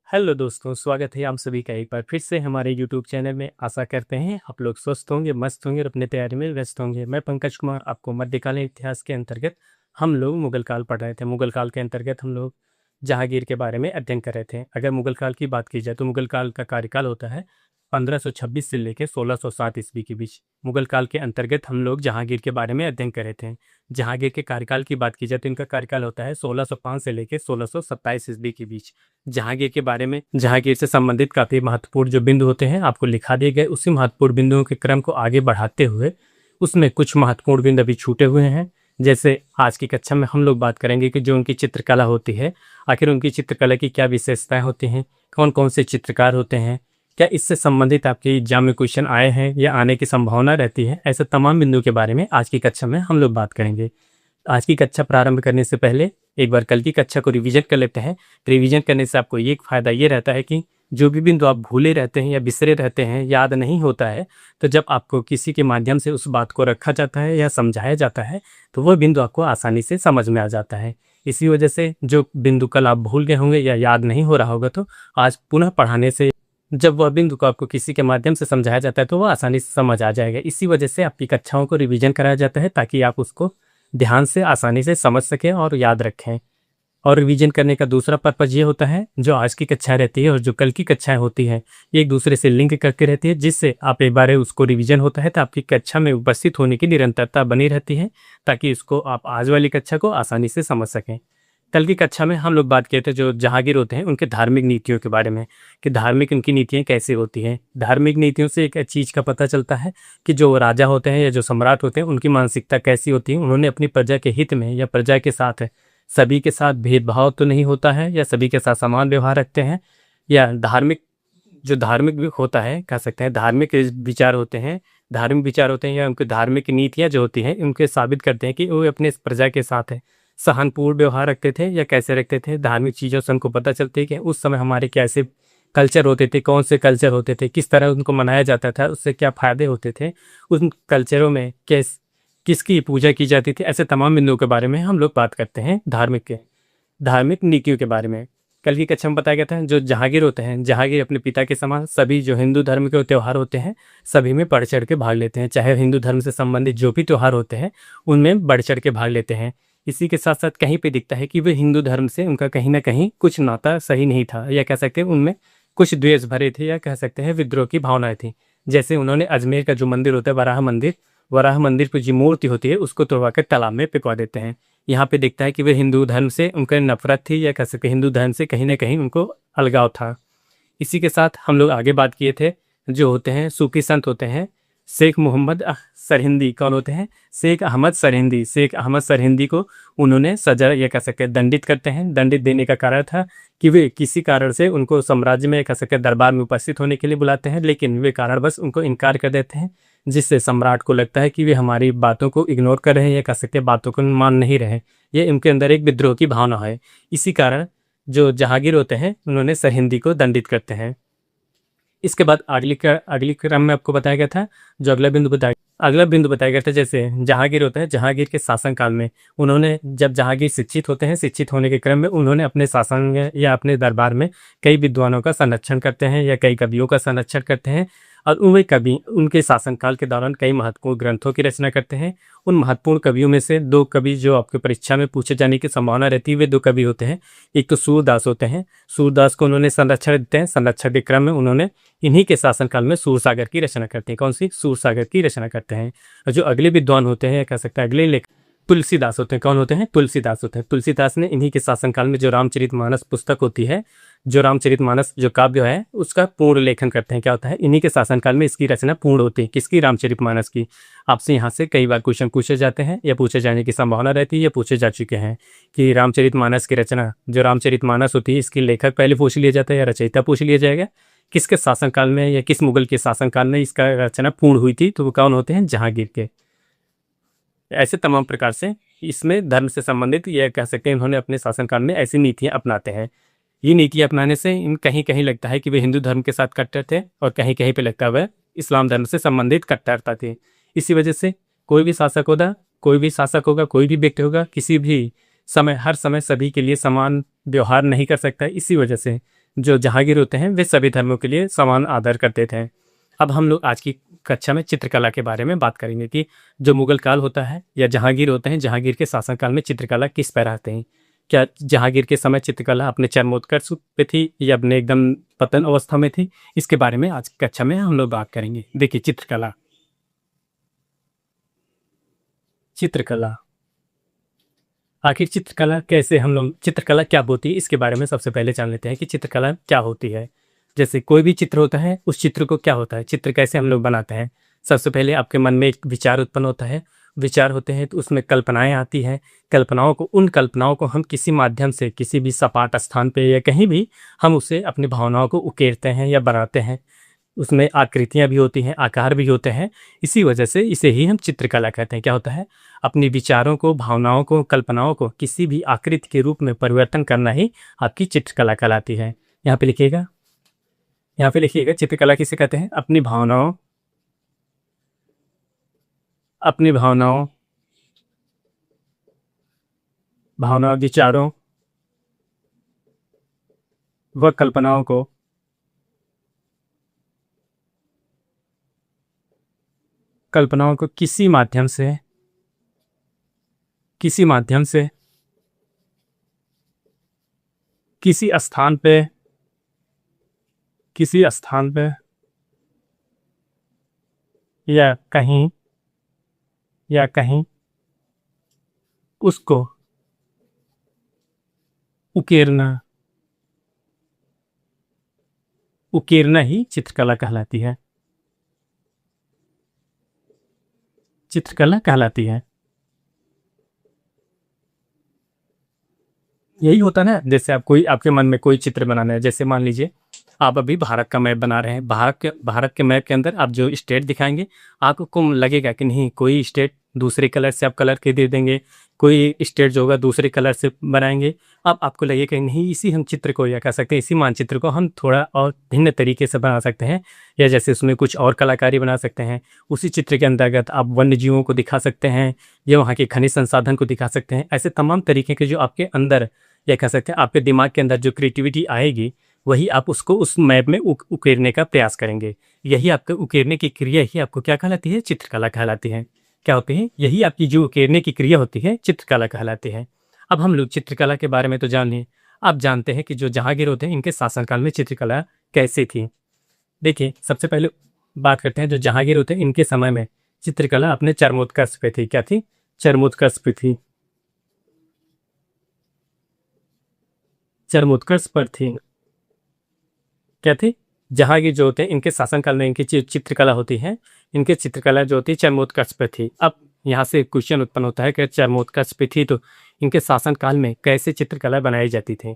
Hello दोस्तों, स्वागत है आप सभी का एक बार फिर से हमारे यूट्यूब चैनल में। आशा करते हैं आप लोग स्वस्थ होंगे, मस्त होंगे और अपने तैयारी में व्यस्त होंगे। मैं पंकज कुमार आपको मध्यकालीन इतिहास के अंतर्गत हम लोग मुगल काल पढ़ रहे थे। मुगल काल के अंतर्गत हम लोग जहांगीर के बारे में अध्ययन कर रहे थे। अगर मुगल काल की बात की जाए तो मुगल काल का कार्यकाल होता है 1526 से लेकर 1607 ईस्वी के बीच। मुगल काल के अंतर्गत हम लोग जहांगीर के बारे में अध्ययन कर रहे थे। जहांगीर के कार्यकाल की बात की जाए तो इनका कार्यकाल होता है 1605 से लेकर 1627 ईस्वी के बीच। जहांगीर के बारे में जहांगीर से संबंधित काफ़ी महत्वपूर्ण जो बिंदु होते हैं आपको लिखा दिए गए। उसी महत्वपूर्ण बिंदुओं के क्रम को आगे बढ़ाते हुए उसमें कुछ महत्वपूर्ण बिंदु अभी छूटे हुए हैं। जैसे आज की कक्षा में हम लोग बात करेंगे कि जो उनकी चित्रकला होती है, आखिर उनकी चित्रकला की क्या विशेषताएं होती हैं, कौन कौन से चित्रकार होते हैं, क्या इससे संबंधित आपके एग्जाम में क्वेश्चन आए हैं या आने की संभावना रहती है। ऐसे तमाम बिंदुओं के बारे में आज की कक्षा में हम लोग बात करेंगे। आज की कक्षा प्रारंभ करने से पहले एक बार कल की कक्षा को रिवीजन कर लेते हैं। रिवीजन करने से आपको ये फ़ायदा ये रहता है कि जो भी बिंदु आप भूले रहते हैं या बिसरे रहते हैं, याद नहीं होता है, तो जब आपको किसी के माध्यम से उस बात को रखा जाता है या समझाया जाता है तो वह बिंदु आपको आसानी से समझ में आ जाता है। इसी वजह से जो बिंदु कल आप भूल गए होंगे या याद नहीं हो रहा होगा, तो आज पुनः पढ़ाने से जब वह बिंदु को आपको किसी के माध्यम से समझाया जाता है तो वह आसानी से समझ आ जाएगा। इसी वजह से आपकी कक्षाओं को रिवीजन कराया जाता है ताकि आप उसको ध्यान से आसानी से समझ सकें और याद रखें। और रिवीजन करने का दूसरा पर्पज़ ये होता है, जो आज की कक्षाएं रहती है और जो कल की कक्षाएं होती हैं ये एक दूसरे से लिंक करके रहती है, जिससे आप एक बार उसको रिवीजन होता है तो आपकी कक्षा में उपस्थित होने की निरंतरता बनी रहती है, ताकि इसको आप आज वाली कक्षा को आसानी से समझ सकें। कल की कक्षा में हम लोग बात किए थे जो जहांगीर होते हैं उनके धार्मिक नीतियों के बारे में, कि धार्मिक उनकी नीतियाँ कैसे होती हैं। धार्मिक नीतियों से एक चीज़ का पता चलता है कि जो राजा होते हैं या जो सम्राट होते हैं उनकी मानसिकता कैसी होती है। उन्होंने अपनी प्रजा के हित में या प्रजा के साथ सभी के साथ भेदभाव तो नहीं होता है या सभी के साथ समान व्यवहार रखते हैं, या धार्मिक भी होता है, कह सकते हैं धार्मिक विचार होते हैं, या उनकी धार्मिक नीतियाँ जो होती हैं उनके साबित करते हैं कि वो अपने प्रजा के साथ है सहानुभूति व्यवहार रखते थे या कैसे रखते थे। धार्मिक चीज़ों से उनको पता चलती है कि उस समय हमारे कैसे कल्चर होते थे, कौन से कल्चर होते थे, किस तरह उनको मनाया जाता था, उससे क्या फ़ायदे होते थे, उन कल्चरों में किसकी पूजा की जाती थी। ऐसे तमाम बिंदुओं के बारे में हम लोग बात करते हैं। धार्मिक नीतियों के बारे में कल की कक्षा में बताया गया था। जो जहांगीर होते हैं, जहांगीर अपने पिता के समान सभी जो हिंदू धर्म के त्यौहार होते हैं सभी में बढ़ चढ़ के भाग लेते हैं। चाहे हिंदू धर्म से संबंधित जो भी त्यौहार होते हैं उनमें बढ़ चढ़ के भाग लेते हैं। इसी के साथ साथ कहीं पे दिखता है कि वे हिंदू धर्म से उनका कहीं ना कहीं कुछ नाता सही नहीं था, या कह सकते हैं उनमें कुछ द्वेष भरे थे, या कह सकते हैं विद्रोह की भावनाएं थी। जैसे उन्होंने अजमेर का जो मंदिर होता है वराह मंदिर पर जो मूर्ति होती है उसको तोड़वा कर तालाब में पिकवा देते हैं। यहाँ पे दिखता है कि वे हिंदू धर्म से उनका नफरत थी, या कह सकते हिंदू धर्म से कहीं ना कहीं उनको अलगाव था। इसी के साथ हम लोग आगे बात किए थे, जो होते हैं सूफी संत होते हैं शेख मोहम्मद सरहिंदी। कौन होते हैं? शेख अहमद सरहिंदी को उन्होंने सजा या कह सकते दंडित करते हैं। दंडित देने का कारण था कि वे किसी कारण से उनको साम्राज्य में कह सकते दरबार में उपस्थित होने के लिए बुलाते हैं, लेकिन वे कारणवश उनको इनकार कर देते हैं, जिससे सम्राट को लगता है कि वे हमारी बातों को इग्नोर कर रहे हैं या कह सकते बातों को मान नहीं रहे। ये इनके अंदर एक विद्रोह की भावना है। इसी कारण जो जहांगीर होते हैं उन्होंने सरहिंदी को दंडित करते हैं। इसके बाद अगली क्रम में आपको बताया गया था, जो अगला बिंदु बताया गया था। जैसे जहांगीर होता है, जहांगीर के शासनकाल में उन्होंने, जब जहांगीर शिक्षित होते हैं, शिक्षित होने के क्रम में उन्होंने अपने शासन या अपने दरबार में कई विद्वानों का संरक्षण करते हैं या कई कवियों का संरक्षण करते हैं, और वे कवि उनके शासनकाल के दौरान कई महत्वपूर्ण ग्रंथों की रचना करते हैं। उन महत्वपूर्ण कवियों में से दो कवि जो आपके परीक्षा में पूछे जाने की संभावना रहती है, वे दो कवि होते हैं। एक तो सूरदास होते हैं। सूरदास को उन्होंने संरक्षण देते हैं। संरक्षण के क्रम में उन्होंने इन्हीं के शासनकाल में सूरसागर की रचना करते हैं। कौन सी? सूरसागर की रचना करते हैं। और जो अगले विद्वान होते हैं, कह सकते हैं अगले लेखक तुलसीदास होते हैं। कौन होते हैं? तुलसीदास होते हैं। तुलसीदास ने इन्हीं के शासनकाल में जो रामचरितमानस पुस्तक होती है, जो रामचरितमानस जो काव्य है उसका पूर्ण लेखन करते हैं। क्या होता है? इन्हीं के शासनकाल में इसकी रचना पूर्ण होती है। किसकी? रामचरितमानस की। आपसे यहाँ से कई बार क्वेश्चन पूछे जाते हैं या पूछे जाने की संभावना रहती है या पूछे जा चुके हैं कि रामचरितमानस की रचना, जो रामचरितमानस होती है, इसकी लेखक पहले पूछ लिया जाता है या रचयिता पूछ लिया जाएगा, किसके शासनकाल में या किस मुगल के शासनकाल में इसका रचना पूर्ण हुई थी, तो वो कौन होते हैं? जहांगीर के। ऐसे तमाम प्रकार से इसमें धर्म से संबंधित यह कह सकते हैं इन्होंने अपने शासनकाल में ऐसी नीतियाँ अपनाते हैं। ये नीतियाँ अपनाने से इन कहीं कहीं लगता है कि वे हिंदू धर्म के साथ कट्टर थे, और कहीं कहीं पे लगता है वह इस्लाम धर्म से संबंधित कट्टरता थी। इसी वजह से कोई भी शासक होगा, कोई भी व्यक्ति होगा, किसी भी समय हर समय सभी के लिए समान व्यवहार नहीं कर सकता। इसी वजह से जो जहांगीर होते हैं वे सभी धर्मों के लिए समान आदर करते थे। अब हम लोग आज की कक्षा में चित्रकला के बारे में बात करेंगे कि जो मुगल काल होता है या जहांगीर होते हैं, जहांगीर के शासनकाल में चित्रकला किस पर आते हैं। क्या जहांगीर के समय चित्रकला अपने चरमोत्कर्ष पे थी या अपने एकदम पतन अवस्था में थी, इसके बारे में आज की कक्षा में हम लोग बात करेंगे। देखिए, चित्रकला चित्रकला आखिर चित्रकला कैसे, हम लोग चित्रकला क्या होती है इसके बारे में सबसे पहले जान लेते हैं कि चित्रकला क्या होती है। जैसे कोई भी चित्र होता है, उस चित्र को क्या होता है, चित्र कैसे हम लोग बनाते हैं। सबसे पहले आपके मन में एक विचार उत्पन्न होता है, विचार होते हैं तो उसमें कल्पनाएं आती हैं। उन कल्पनाओं को हम किसी माध्यम से किसी भी सपाट स्थान पे या कहीं भी हम उसे अपनी भावनाओं को उकेरते हैं या बनाते हैं। उसमें आकृतियाँ भी होती हैं, आकार भी होते हैं। इसी वजह से इसे ही हम चित्रकला कहते हैं। क्या होता है, अपनी विचारों को, भावनाओं को, कल्पनाओं को किसी भी आकृति के रूप में परिवर्तन करना ही आपकी चित्रकला कहलाती है। यहाँ पे लिखिएगा, यहाँ पे लिखिएगा, चित्रकला किसे कहते हैं, अपनी भावनाओं, अपनी भावनाओं, विचारों व कल्पनाओं को किसी माध्यम से किसी स्थान पे या कहीं उसको उकेरना ही चित्रकला कहलाती है। यही होता ना, जैसे आपके मन में कोई चित्र बनाना है। जैसे मान लीजिए आप अभी भारत का मैप बना रहे हैं। भारत के मैप के अंदर आप जो स्टेट दिखाएंगे, आपको लगेगा कि नहीं, कोई स्टेट दूसरे कलर से आप कलर के दे देंगे, कोई स्टेट जो होगा दूसरे कलर से बनाएंगे। अब आपको लगेगा कि नहीं, इसी हम चित्र को या कह सकते हैं इसी मानचित्र को हम थोड़ा और भिन्न तरीके से बना सकते हैं, या जैसे उसमें कुछ और कलाकारी बना सकते हैं। उसी चित्र के अंतर्गत आप वन्य जीवों को दिखा सकते हैं या वहाँ के खनिज संसाधन को दिखा सकते हैं। ऐसे तमाम तरीके के जो आपके अंदर या कह सकते हैं आपके दिमाग के अंदर जो क्रिएटिविटी आएगी, वही आप उसको उस मैप में उकेरने का प्रयास करेंगे। यही आपके उकेरने की क्रिया ही आपको क्या कहलाती है, चित्रकला कहलाती है। क्या होती है, यही आपकी जो उकेरने की क्रिया होती है चित्रकला कहलाती है। अब हम लोग चित्रकला के बारे में तो जान लिए, आप जानते हैं कि जो जहांगीर होते हैं इनके शासनकाल में चित्रकला कैसी थी। देखिए, सबसे पहले बात करते हैं, जो जहांगीर होते हैं इनके समय में चित्रकला अपने चरमोत्कर्ष पे थी। क्या थी, चरमोत्कर्ष पे थी, चरमोत्कर्ष पर थी। क्या थी, जहांगीर जो होते हैं इनके शासनकाल में इनकी चित्रकला होती है, इनके चित्रकला जो होती है चरमोत्कर्ष पे थी। अब यहाँ से क्वेश्चन उत्पन्न होता है कि चरमोत्कर्ष पे थी तो इनके शासनकाल में कैसे चित्रकला बनाई जाती थी।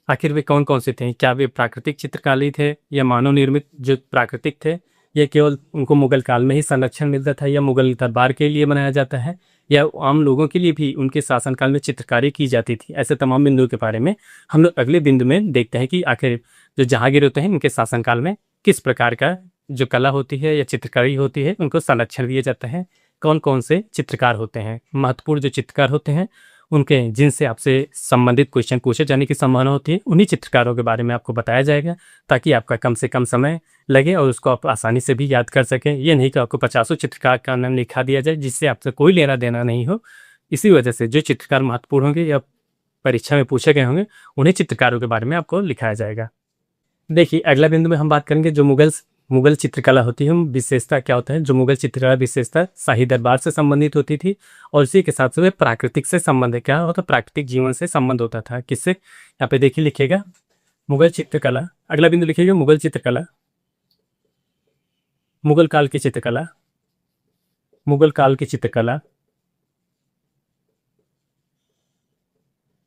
आखिर वे कौन कौन से थे, क्या वे प्राकृतिक चित्रकारी थे या मानव निर्मित जो प्राकृतिक थे, या केवल उनको मुगल काल में ही संरक्षण मिलता था, या मुगल दरबार के लिए बनाया जाता है, या आम लोगों के लिए भी उनके शासनकाल में चित्रकारी की जाती थी। ऐसे तमाम बिंदुओं के बारे में हम लोग अगले बिंदु में देखते हैं कि आखिर जो जहांगीर होते हैं इनके शासनकाल में किस प्रकार का जो कला होती है या चित्रकारी होती है उनको संरक्षण दिया जाता है। कौन कौन से चित्रकार होते हैं, महत्वपूर्ण जो चित्रकार होते हैं, उनके जिनसे आपसे संबंधित क्वेश्चन पूछे जाने की संभावना होती है, उन्हीं चित्रकारों के बारे में आपको बताया जाएगा, ताकि आपका कम से कम समय लगे और उसको आप आसानी से भी याद कर सकें। ये नहीं कि आपको 50 चित्रकार का नाम लिखा दिया जाए जिससे आपसे कोई लेना देना नहीं हो। इसी वजह से जो चित्रकार महत्वपूर्ण होंगे या परीक्षा में पूछे गए होंगे, उन्हीं चित्रकारों के बारे में आपको लिखाया जाएगा। देखिए, अगला बिंदु में हम बात करेंगे जो मुगल चित्रकला होती है, विशेषता क्या होता है। जो मुगल चित्रकला विशेषता शाही दरबार से संबंधित होती थी, और इसी के साथ साथ प्राकृतिक से संबंध है। क्या होता, प्राकृतिक जीवन से संबंध होता था। किससे, यहाँ पे देखिए लिखिएगा, मुगल चित्रकला। अगला बिंदु लिखिएगा, मुगल चित्रकला, मुगल काल की चित्रकला, मुगल काल की चित्रकला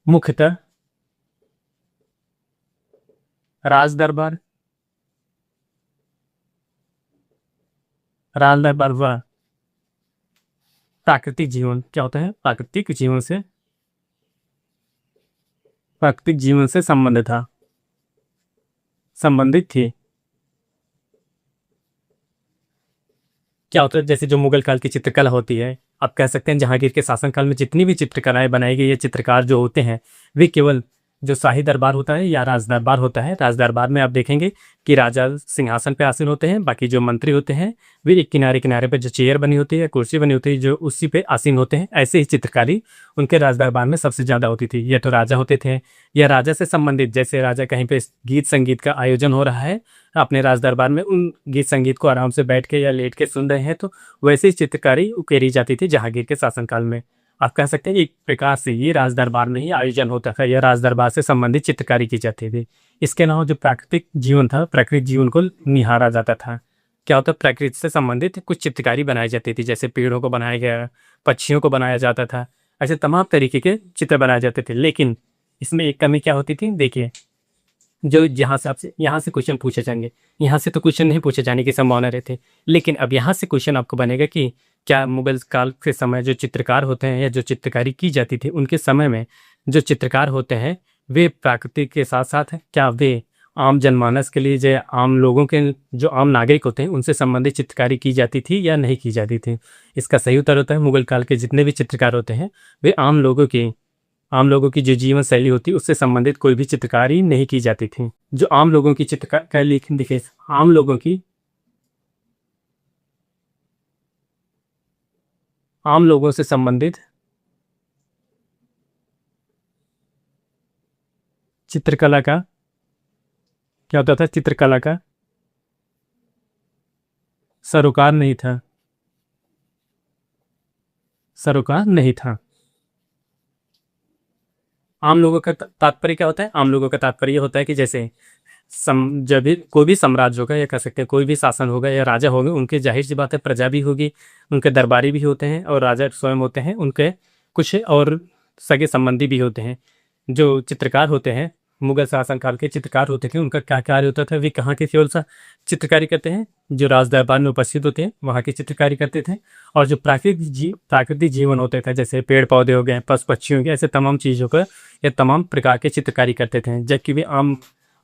मुख्यतः राज दरबार व प्राकृतिक जीवन, क्या होता है, प्राकृतिक जीवन से संबंधित थी। क्या होता है, जैसे जो मुगल काल की चित्रकला होती है, आप कह सकते हैं जहांगीर के शासनकाल में जितनी भी चित्रकलाएं बनाई गई, ये चित्रकार जो होते हैं वे केवल जो शाही दरबार होता है या राज दरबार होता है, राज दरबार में आप देखेंगे कि राजा सिंहासन पे आसीन होते हैं, बाकी जो मंत्री होते हैं वे एक किनारे किनारे पे जो चेयर बनी होती है, कुर्सी बनी होती है, जो उसी पे आसीन होते हैं। ऐसे ही चित्रकारी उनके राज दरबार में सबसे ज़्यादा होती थी। या तो राजा होते थे या राजा से संबंधित, जैसे राजा कहीं पे गीत संगीत का आयोजन हो रहा है अपने राज दरबार में, उन गीत संगीत को आराम से बैठ के या लेट के सुन रहे हैं, तो वैसे ही चित्रकारी उकेरी जाती थी जहांगीर के शासनकाल में। आप कह सकते हैं एक प्रकार से ये राज दरबार में ही आयोजन होता था या राज दरबार से संबंधित चित्रकारी की जाती थी। इसके अलावा जो प्राकृतिक जीवन था, प्राकृतिक जीवन को निहारा जाता था। क्या होता है, प्रकृति से संबंधित कुछ चित्रकारी बनाई जाती थी, जैसे पेड़ों को बनाया गया, पक्षियों को बनाया जाता था, ऐसे तमाम तरीके के चित्र बनाए जाते थे। लेकिन इसमें एक कमी क्या होती थी, देखिए, जो जहाँ से आपसे यहाँ से क्वेश्चन पूछे जाएंगे, यहाँ से तो क्वेश्चन नहीं पूछे जाने की संभावना रहती, लेकिन अब यहाँ से क्वेश्चन आपको बनेगा कि क्या मुगल काल के समय जो चित्रकार होते हैं या जो चित्रकारी की जाती थी उनके समय में जो चित्रकार होते हैं वे प्रकृति के साथ साथ क्या वे आम जनमानस के लिए, जो आम लोगों के, जो आम नागरिक होते हैं उनसे संबंधित चित्रकारी की जाती थी या नहीं की जाती थी। इसका सही उत्तर होता है मुगल काल के जितने भी चित्रकार होते हैं वे आम लोगों की जो जीवन शैली होती उससे संबंधित कोई भी चित्रकारी नहीं की जाती थी। जो आम लोगों की चित्रकार देखिए, आम लोगों से संबंधित चित्रकला का क्या होता था, चित्रकला का सरोकार नहीं था, सरोकार नहीं था। आम लोगों का तात्पर्य क्या होता है, आम लोगों का तात्पर्य होता है कि जैसे जब भी कोई भी साम्राज्य होगा या कह सकते हैं कोई भी शासन होगा या राजा होंगे, उनके जाहिर सी बात है प्रजा भी होगी, उनके दरबारी भी होते हैं और राजा स्वयं होते हैं, उनके कुछ और सगे संबंधी भी होते हैं। जो चित्रकार होते हैं, मुगल शासनकाल के चित्रकार होते थे, उनका क्या कार्य होता था, वे कहाँ की केवल सा चित्रकारी करते हैं, जो राज दरबार में उपस्थित होते हैं वहाँ की चित्रकारी करते थे। और जो प्राकृतिक जीवन होते थे, जैसे पेड़ पौधे हो गए, पशु पक्षी हो गए, ऐसे तमाम चीज़ों का या तमाम प्रकार के चित्रकारी करते थे। जबकि वे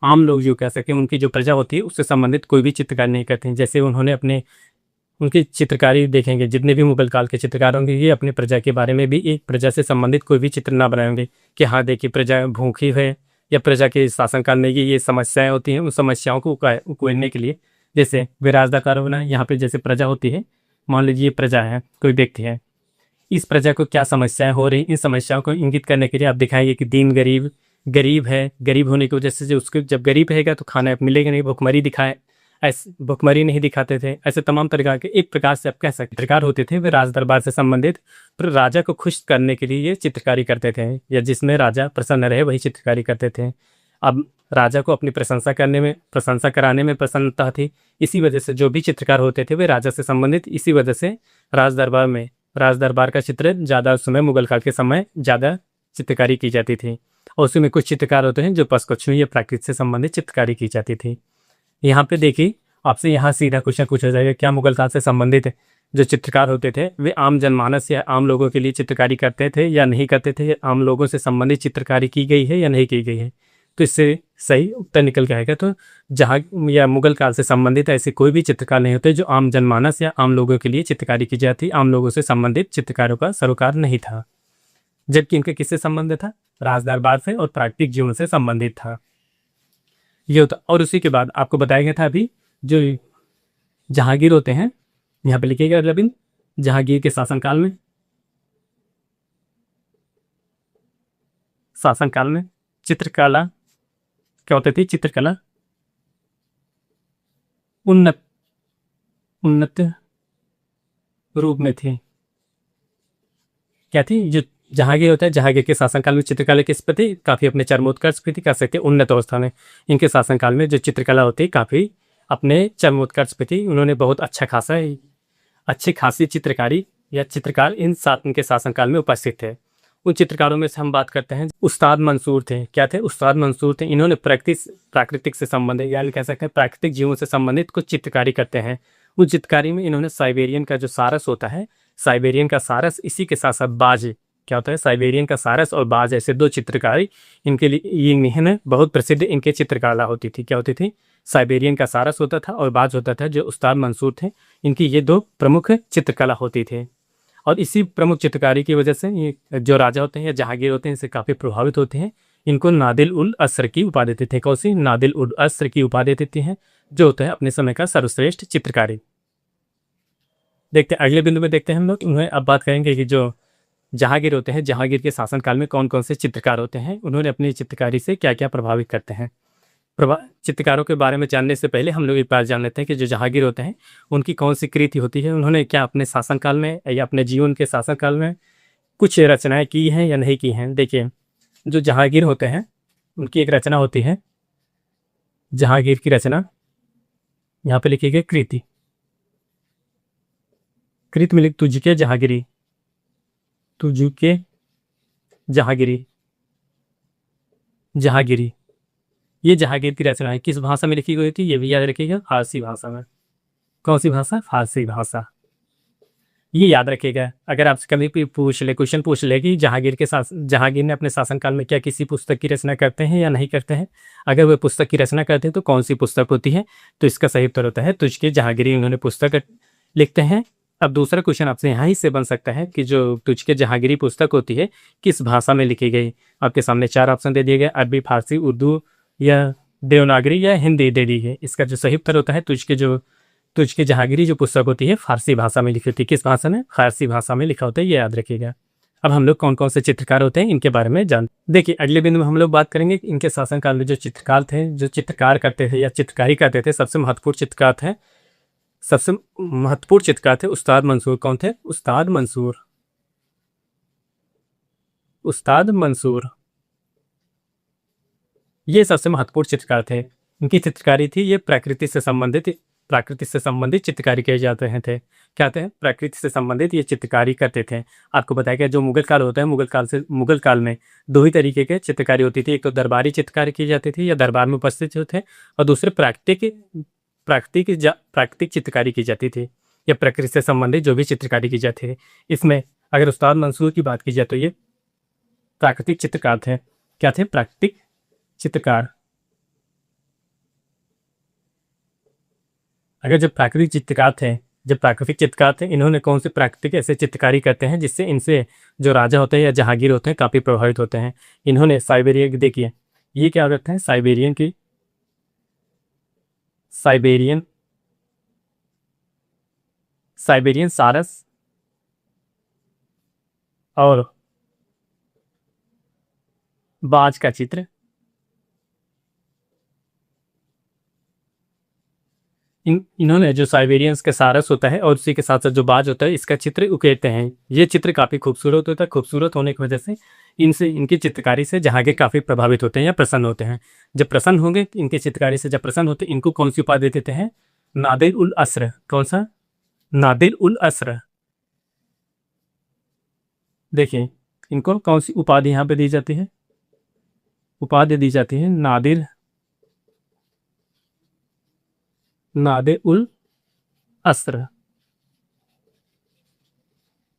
आम लोग जो कह सकें उनकी जो प्रजा होती है उससे संबंधित कोई भी चित्रकारी नहीं करते हैं। जैसे उन्होंने उनकी चित्रकारी देखेंगे, जितने भी मुगल काल के चित्रकार होंगे ये अपने प्रजा के बारे में भी एक प्रजा से संबंधित कोई भी चित्र ना बनाएंगे कि हाँ देखिए प्रजा भूखी है या प्रजा के शासनकाल में ये समस्याएं होती हैं, उन समस्याओं को उकेरने के लिए जैसे वे राजदाकार होना, यहाँ पे जैसे प्रजा होती है, मान लीजिए ये प्रजा है, कोई व्यक्ति है, इस प्रजा को क्या समस्याएं हो रही, इन समस्याओं को इंगित करने के लिए आप दिखाएंगे कि दीन गरीब है, गरीब होने की वजह से जो उसको जब गरीब रहेगा तो खाना मिलेगा नहीं, भुखमरी दिखाए, ऐसे भुखमरी नहीं दिखाते थे। ऐसे तमाम प्रकार के एक प्रकार से आप कह सकते चित्रकार होते थे, वे राज दरबार से संबंधित पर राजा को खुश करने के लिए ये चित्रकारी करते थे या जिसमें राजा प्रसन्न रहे वही चित्रकारी करते थे। अब राजा को अपनी प्रशंसा कराने में प्रसन्नता थी, इसी वजह से जो भी चित्रकार होते थे वे राजा से संबंधित, इसी वजह से राज दरबार का चित्र ज़्यादा उस समय मुगल काल के समय ज़्यादा चित्रकारी की जाती थी। और उसमें कुछ चित्रकार होते हैं जो पशु पक्षियों या प्रकृति से संबंधित चित्रकारी की जाती थी। यहाँ पे देखिए, आपसे यहाँ सीधा क्वेश्चन पूछा जाएगा, क्या मुगल काल से संबंधित जो चित्रकार होते थे वे आम जनमानस या आम लोगों के लिए चित्रकारी करते थे या नहीं करते थे, आम लोगों से संबंधित चित्रकारी की गई है या नहीं की गई है। तो इससे सही उत्तर निकल के आएगा। तो जहाँ या मुगल काल से संबंधित ऐसे कोई भी चित्रकार नहीं होते जो आम जनमानस या आम लोगों के लिए चित्रकारी की जाती, आम लोगों से संबंधित चित्रकारों का सरोकार नहीं था। जबकि इनके किससे संबंध था, राज दरबार से और प्राकृतिक जीवन से संबंधित था ये होता। और उसी के बाद आपको बताया गया था अभी जो जहांगीर होते हैं, यहाँ पे लिखिएगा रविंद्र, जहांगीर के शासनकाल में चित्रकला क्या होती थी, चित्रकला उन्नत रूप में थी। क्या थी, जो जहांगीर होता है, जहांगीर के शासनकाल में चित्रकला किस पे थी, काफ़ी अपने चरमोत्कर्ष पे थी, कह सकते हैं उन्नत अवस्था में। इनके शासनकाल में जो चित्रकला होती काफ़ी अपने चरमोत्कर्ष पे थी, उन्होंने बहुत अच्छी खासी चित्रकारी या चित्रकार इन इनके शासनकाल में उपस्थित थे। उन चित्रकारों में से हम बात करते हैं, उस्ताद मंसूर थे। क्या थे, उस्ताद मंसूर थे। इन्होंने प्राकृतिक से संबंधित यानी कह सकते हैं प्राकृतिक जीवन से संबंधित कुछ चित्रकारी करते हैं। उस चित्रकारी में इन्होंने साइबेरियन का जो सारस होता है, साइबेरियन का सारस, इसी के साथ साथ बाज, क्या होता है, साइबेरियन का सारस और बाज, ऐसे दो चित्रकारी इनके लिए इन्हें बहुत प्रसिद्ध इनके चित्रकला होती थी। क्या होती थी, साइबेरियन का सारस होता था और बाज होता था जो उस्ताद मंसूर थे। इनकी ये दो प्रमुख चित्रकला होती थी। और इसी प्रमुख चित्रकारी की वजह से ये जो राजा होते हैं या जहांगीर होते हैं इससे काफ़ी प्रभावित होते हैं। इनको नादिल उल असर की उपाधि देते हैं। कौन सी? नादिल उल असर की उपाधि देती हैं, जो होता है अपने समय का सर्वश्रेष्ठ चित्रकारी। देखते हैं अगले बिंदु में, देखते हैं हम लोग। उन्हें अब बात करेंगे कि जो जहांगीर होते हैं, जहांगीर के शासनकाल में कौन कौन से चित्रकार होते हैं, उन्होंने अपनी चित्रकारी से क्या क्या प्रभावित करते हैं। चित्रकारों के बारे में जानने से पहले हम लोग एक बात जान लेते हैं कि जो जहांगीर होते हैं उनकी कौन सी कृति होती है, उन्होंने क्या अपने शासनकाल में या अपने जीवन के शासनकाल में कुछ रचनाएं की हैं या नहीं की हैं। देखिए, जो जहांगीर होते हैं उनकी एक रचना होती है, जहांगीर की रचना यहाँ पे लिखी गई कृति। कृति में लिख तुझके जहांगीरी, तुझके जहांगीरी, जहांगीरी। ये जहांगीर की रचना है, किस भाषा में लिखी गई थी ये भी याद रखिएगा, फारसी भाषा में। कौन सी भाषा? फारसी भाषा। ये याद रखिएगा। अगर आपसे कभी भी पूछ ले, क्वेश्चन पूछ ले कि जहांगीर ने अपने शासनकाल में क्या किसी पुस्तक की रचना करते हैं या नहीं करते हैं, अगर वे पुस्तक की रचना करते हैं तो कौन सी पुस्तक होती है, तो इसका सही उत्तर होता है तुझके जहांगीरी। उन्होंने पुस्तक लिखते हैं। अब दूसरा क्वेश्चन आपसे यहाँ ही से बन सकता है कि जो तुझके जहांगीरी पुस्तक होती है किस भाषा में लिखी गई। आपके सामने 4 ऑप्शन दे दिए गए, अरबी, फारसी, उर्दू या देवनागरी या हिंदी दे दी है। इसका जो सही उत्तर होता है तुझके जहांगीरी जो पुस्तक होती है फारसी भाषा में लिखी होती है। किस भाषा में? फारसी भाषा में लिखा होता है, ये याद रखिएगा। अब हम लोग कौन कौन से चित्रकार होते हैं इनके बारे में जान। देखिए, अगले बिंदु में हम लोग बात करेंगे इनके शासनकाल में जो चित्रकार थे, जो चित्रकार करते थे या चित्रकारी करते थे, सबसे महत्वपूर्ण चित्रकार थे, सबसे महत्वपूर्ण चित्रकार थे उस्ताद मंसूर। कौन थे? उस्ताद मंसूर। उस्ताद मंसूर ये सबसे महत्वपूर्ण चित्रकार थे। इनकी चित्रकारी थी ये प्रकृति से संबंधित चित्रकारी किए जाते हैं थे। क्या थे? प्रकृति से संबंधित ये चित्रकारी करते थे। आपको बताया गया जो मुगल काल होता है, मुगल काल में 2 ही तरीके के चित्रकारी होती थी। एक तो दरबारी चित्रकारी की जाती थी या दरबार में उपस्थित जो थे, और दूसरे प्राकृतिक चित्रकारी की जाती थी या प्रकृति से संबंधित जो भी चित्रकारी की जाती थी। इसमें अगर उस्ताद मंसूर की बात की जाए तो ये प्राकृतिक चित्रकार थे। क्या थे? प्राकृतिक चित्रकार। अगर जब प्राकृतिक चित्रकार थे, इन्होंने कौन से प्राकृतिक ऐसे चित्रकारी करते हैं जिससे इनसे जो राजा होते हैं या जहांगीर होते हैं काफ़ी प्रभावित होते हैं। इन्होंने साइबेरिया की, देखिए ये क्या करते हैं, साइबेरियन सारस और बाज का चित्र, इन्होंने जो साइबेरियंस के सारस होता है और उसी के साथ साथ जो बाज होता है, इसका चित्र उकेरते हैं। ये चित्र काफ़ी खूबसूरत होता है। खूबसूरत होने की वजह से इनकी चित्रकारी से जहांगीर काफ़ी प्रभावित होते हैं या प्रसन्न होते हैं। जब प्रसन्न होंगे, इनकी चित्रकारी से जब प्रसन्न होते हैं, इनको कौन सी उपाधि देते हैं? नादिर उल असर। कौन सा? नादिर उल असर। देखिए, इनको कौन सी उपाधि यहाँ पे दी जाती है? उपाधि दी जाती है नादिर उल असर।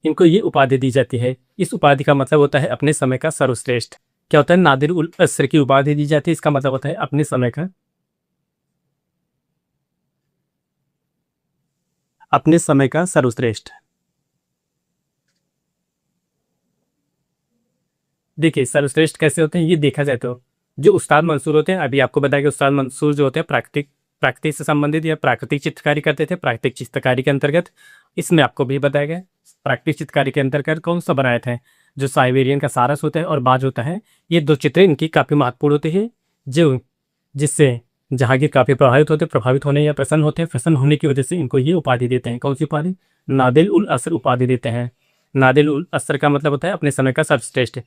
इनको ये उपाधि दी जाती है। इस उपाधि का मतलब होता है अपने समय का सर्वश्रेष्ठ। क्या होता है? नादिर उल असर की उपाधि दी जाती है, इसका मतलब होता है अपने समय का सर्वश्रेष्ठ। देखिए, सर्वश्रेष्ठ कैसे होते हैं ये देखा जाए तो जो उस्ताद मंसूर होते हैं, अभी आपको बताया कि उस्ताद मंसूर जो होते हैं प्राकृतिक से संबंधित या प्राकृतिक चित्रकारी करते थे। प्राकृतिक चित्रकारी के अंतर्गत इसमें आपको भी बताया गया, प्राकृतिक चित्रकारी के अंतर्गत कौन सा बनाए थे? जो साइबेरियन का सारस होता है और बाज होता है, ये 2 चित्र इनकी काफ़ी महत्वपूर्ण होती है, जो जिससे जहांगीर काफ़ी प्रभावित होने या प्रसन्न होते हैं। प्रसन्न होने की वजह से इनको ये उपाधि देते हैं। कौन सी उपाधि? नादिर उल असर उपाधि देते हैं। नादिर उल असर का मतलब होता है अपने समय का सर्वश्रेष्ठ।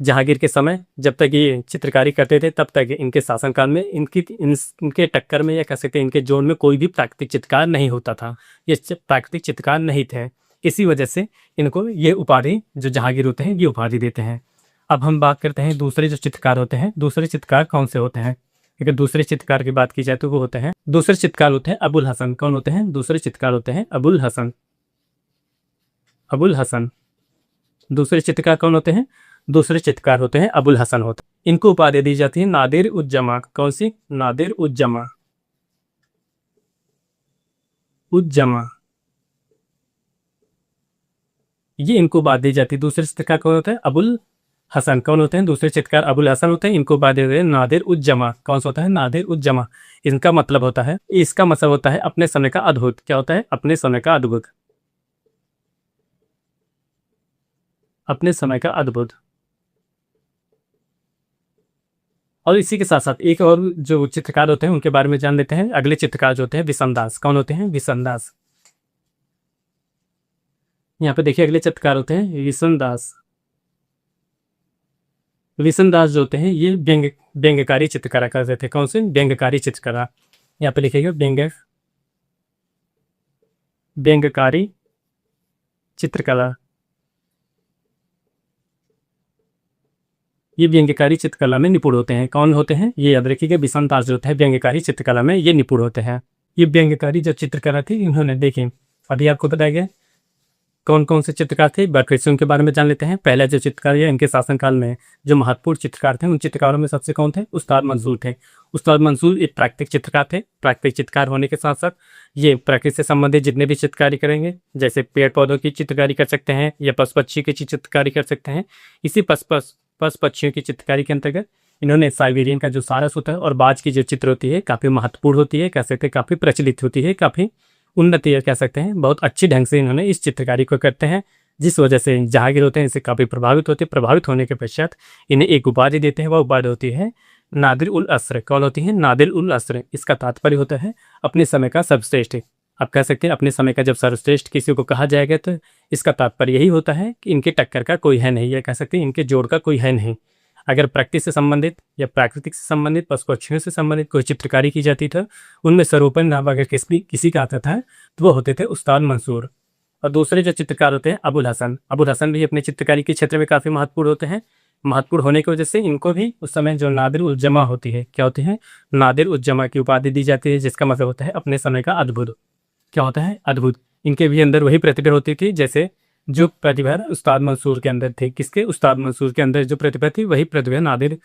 जहांगीर के समय जब तक ये चित्रकारी करते थे, तब तक इनके शासनकाल में इनके टक्कर में या कह सकते हैं इनके जोन में कोई भी प्राकृतिक चित्रकार नहीं होता था। ये प्राकृतिक चित्रकार नहीं थे। इसी वजह से इनको ये उपाधि, जो जहांगीर होते हैं, ये उपाधि देते हैं। अब हम बात करते हैं दूसरे जो चित्रकार होते हैं। दूसरे चित्रकार कौन से होते हैं? अगर दूसरे चित्रकार की बात की जाए तो वो होते हैं, दूसरे चित्रकार होते हैं अबुल हसन। कौन होते हैं? दूसरे चित्रकार होते हैं अबुल हसन। अबुल हसन। दूसरे चित्रकार कौन होते हैं? दूसरे चित्रकार होते हैं अबुल हसन होते हैं। इनको उपाधि दी जाती है नादिर उज्जमा। कौन सी? नादिर उज्जमा। उज्जमा, ये इनको उपाधि दी जाती है। दूसरे चित्रकार कौन होता है? अबुल हसन कौन होते हैं? दूसरे चित्रकार अबुल हसन होते हैं। इनको बाद देते हैं नादिर उज जमा। कौन सा होता है? नादिर उज जमा। इनका मतलब होता है, इसका मतलब होता है अपने समय का अद्भुत। क्या होता है? अपने समय का अद्भुत। अपने समय का अद्भुत। और इसी के साथ साथ एक और जो चित्रकार होते हैं उनके बारे में जान लेते हैं। अगले चित्रकार जो होते हैं विसनदास। कौन होते हैं? विसनदास। यहाँ पे देखिए अगले चित्रकार होते हैं विसनदास। विसनदास जो होते हैं ये व्यंग्यकारी चित्रकला करते थे। कौन से? व्यंग्यकारी चित्रकला। यहाँ पे लिखिएगा व्यंग्यकारी चित्रकला। ये व्यंग्यकारी चित्रकला में निपुण होते हैं। कौन होते हैं? ये याद रखिएगा विसनदास जो होते हैं व्यंग्यकारी चित्रकला में ये निपुण होते हैं। ये व्यंग्यकारी जो चित्रकला थी इन्होंने देखी, अभी आपको बताया गया कौन कौन से चित्रकार थे। बात फिर से उनके बारे में जान लेते हैं। पहला जो चित्रकार है इनके शासनकाल में जो महत्वपूर्ण चित्रकार थे उन चित्रकारों में सबसे कौन थे? उस्ताद मंसूर थे। उस्ताद मंसूर एक प्राकृतिक चित्रकार थे। प्राकृतिक चित्रकार होने के साथ साथ ये प्रकृति से संबंधित जितने भी चित्रकारी करेंगे, जैसे पेड़ पौधों की चित्रकारी कर सकते हैं या पशु पक्षी की चित्रकारी कर सकते हैं। इसी पशु पक्षियों की चित्रकारी के अंतर्गत इन्होंने साइबेरियन का जो सारस होता है और बाज की जो चित्र होती है काफ़ी महत्वपूर्ण होती है, कह सकते हैं काफ़ी प्रचलित होती है, काफ़ी उन्नति कह सकते हैं, बहुत अच्छी ढंग से इन्होंने इस चित्रकारी को करते हैं, जिस वजह से जहांगीर होते हैं इनसे काफ़ी प्रभावित होते हैं। प्रभावित होने के पश्चात इन्हें एक उपाधि देते हैं, वह उपाधि होती है नादिर उल अस्र। कौन होती है? नादिर उल अस्र। इसका तात्पर्य होता है अपने समय का सर्वश्रेष्ठ। आप कह सकते हैं अपने समय का जब सर्वश्रेष्ठ किसी को कहा जाएगा तो इसका तात्पर्य यही होता है कि इनके टक्कर का कोई है नहीं, या कह सकते हैं इनके जोड़ का कोई है नहीं। अगर प्रकृति से संबंधित या प्राकृतिक से संबंधित पशु पक्षियों से संबंधित कोई चित्रकारी की जाती था, उनमें सर्वोपरि नाम अगर किसी का आता था तो वो होते थे उस्ताद मंसूर। और दूसरे जो चित्रकार होते हैं अबुल हसन। अबुल हसन भी अपने चित्रकारी के क्षेत्र में काफ़ी महत्वपूर्ण होते हैं। महत्वपूर्ण होने की वजह से इनको भी उस समय जो नादिर उल जमा होती है, क्या होती है? नादिर उल जमा की उपाधि दी जाती है, जिसका मतलब होता है अपने समय का अद्भुत। क्या होता है? अद्भुत। इनके भी अंदर वही प्रतिभा होती थी जैसे जो प्रतिभा उस्ताद मंसूर के अंदर थी। किसके? उस्ताद मंसूर के अंदर जो प्रतिभा थी वही प्रतिभा नादिर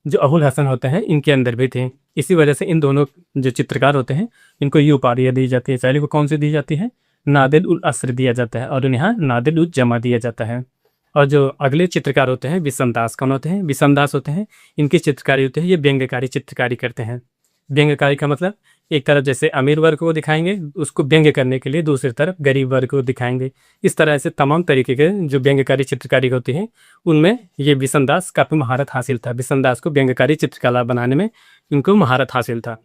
जो अबुल हसन होते हैं इनके अंदर भी थे। इसी वजह से इन दोनों जो चित्रकार होते हैं इनको ये उपाधियाँ दी जाती है। पहले को कौन सी दी जाती है? नादिर उल अस्र दिया जाता है और यहाँ नादिर उल जमा दिया जाता है। और जो अगले चित्रकार होते हैं विसनदास। कौन होते हैं? विसनदास होते हैं, इनकी चित्रकारी होती है ये व्यंग्यकारी चित्रकारी करते हैं। व्यंग्यकारी का मतलब एक तरफ जैसे अमीर वर्ग को दिखाएंगे उसको व्यंग्य करने के लिए, दूसरी तरफ गरीब वर्ग को दिखाएंगे। इस तरह से तमाम तरीके के जो व्यंग्यकारी चित्रकारी होती है उनमें ये विसनदास काफ़ी महारत हासिल था। विसनदास को व्यंग्यकारी चित्रकला बनाने में इनको महारत हासिल था।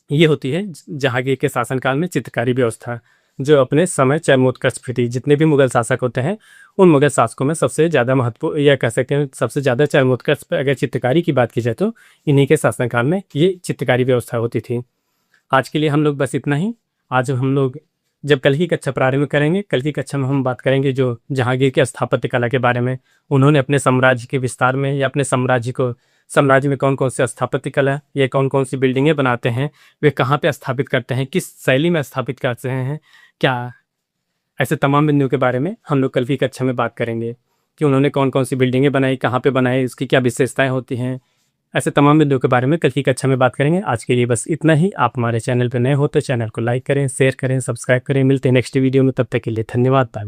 ये होती है जहांगीर के शासनकाल में चित्रकारी व्यवस्था, जो अपने समय चरमोत्कर्ष पे थी। जितने भी मुगल शासक होते हैं उन मुगल शासकों में सबसे ज़्यादा महत्वपूर्ण या कह सकते हैं सबसे ज़्यादा चरमोत्कर्ष पर अगर चित्रकारी की बात की जाए तो इन्हीं के शासनकाल में ये चित्रकारी व्यवस्था होती थी। आज के लिए हम लोग बस इतना ही। आज हम लोग जब कल की कक्षा प्रारंभ करेंगे, कल की कक्षा में हम बात करेंगे जो जहांगीर के स्थापत्य कला के बारे में। उन्होंने अपने साम्राज्य के विस्तार में या अपने साम्राज्य में कौन कौन से स्थापत्य कला या कौन कौन सी बिल्डिंगें बनाते हैं, वे कहाँ पे स्थापित करते हैं, किस शैली में स्थापित करते हैं, क्या ऐसे तमाम बिंदुओं के बारे में हम लोग कल की कक्षा में बात करेंगे कि उन्होंने कौन कौन सी बिल्डिंगें बनाई, कहाँ पे बनाई, उसकी क्या विशेषताएं होती हैं। ऐसे तमाम बिंदुओं के बारे में कल की कक्षा में बात करेंगे। आज के लिए बस इतना ही। आप हमारे चैनल पर नए हो तो चैनल को लाइक करें, शेयर करें, सब्सक्राइब करें। मिलते हैं नेक्स्ट वीडियो में, तब तक के लिए धन्यवाद। बाय।